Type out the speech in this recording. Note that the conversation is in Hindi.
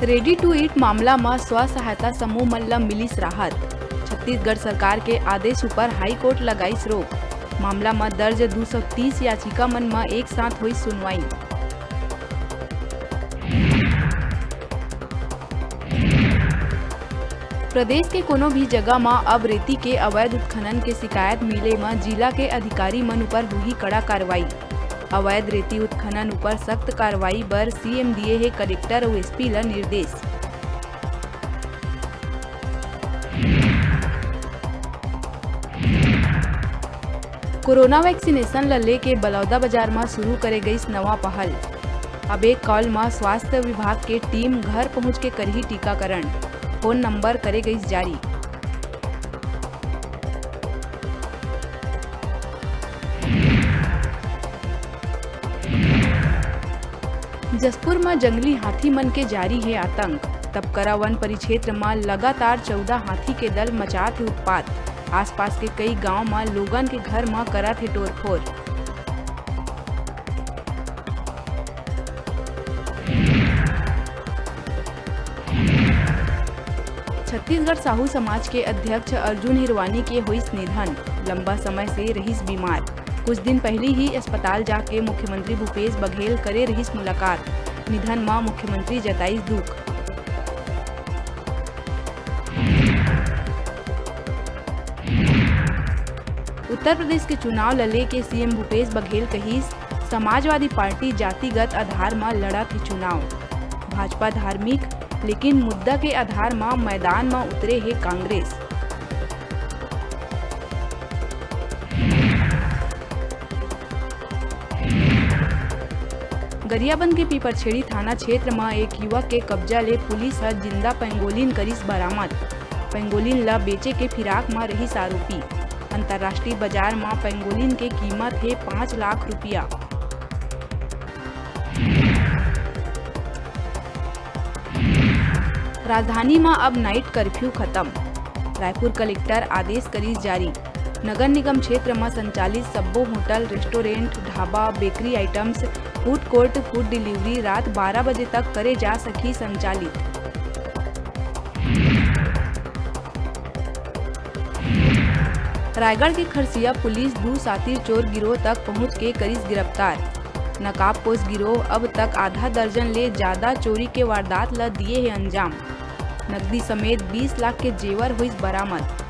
रेडी टू ईट मामला में स्व सहायता समूह मन ला मिलिस राहत। छत्तीसगढ़ सरकार के आदेश ऊपर हाई कोर्ट लगाईस रोक। मामला में दर्ज 230 याचिका मन में एक साथ हुई सुनवाई। प्रदेश के कोनो भी जगह में अब रेती के अवैध उत्खनन के शिकायत मिले में जिला के अधिकारी मन ऊपर हुई कड़ा कार्रवाई। अवैध रेती उत्खनन ऊपर सख्त कार्रवाई बर सीएम दिए है कलेक्टर और एसपी ला निर्देश। कोरोना वैक्सीनेशन ला लेके बलौदा बाजार में शुरू करे गई नवा पहल। अब एक कॉल में स्वास्थ्य विभाग के टीम घर पहुंच के करही टीकाकरण। फोन नंबर करे गई जारी। जसपुर में जंगली हाथी मन के जारी है आतंक। तपकरा वन परिक्षेत्र में लगातार 14 हाथी के दल मचात है उत्पात। आसपास के कई गांव में लोगन के घर में करत है तोड़फोड़। छत्तीसगढ़ साहू समाज के अध्यक्ष अर्जुन हिरवानी के हुईस निधन। लंबा समय से रहीस बीमार। कुछ दिन पहले ही अस्पताल जाके मुख्यमंत्री भूपेश बघेल करे रहीस मुलाकात। निधन में मुख्यमंत्री जताईस दुख। उत्तर प्रदेश के चुनाव लले के सीएम भूपेश बघेल कहिस, समाजवादी पार्टी जातिगत आधार में लड़त है चुनाव। भाजपा धार्मिक लेकिन मुद्दा के आधार में मैदान में उतरे है कांग्रेस। गरियाबंद के पीपरछेड़ी थाना क्षेत्र में एक युवक के कब्जा ले पुलिस हर जिंदा पेंगोलिन करिस बरामद। पेंगोलिन ला बेचे के फिराक में रहीस आरोपी। अंतर्राष्ट्रीय बाजार में पेंगोलिन के कीमत है 5 लाख रुपया। राजधानी में अब नाइट कर्फ्यू खत्म। रायपुर कलेक्टर आदेश करीस जारी। नगर निगम क्षेत्र में संचालित सब्बो hotel, restaurant, dhaba, bakery items, food court, food delivery रात 12 बजे तक करे जा सकी संचालित। रायगढ़ के खरसिया पुलिस 2 सातिर चोर गिरोह तक पहुंच के करीस गिरफ्तार। नकाबपोश गिरोह अब तक आधा दर्जन ले ज्यादा चोरी के वारदात ला दिए है अंजाम। नकदी समेत 20 लाख के जेवर हुई बरामद।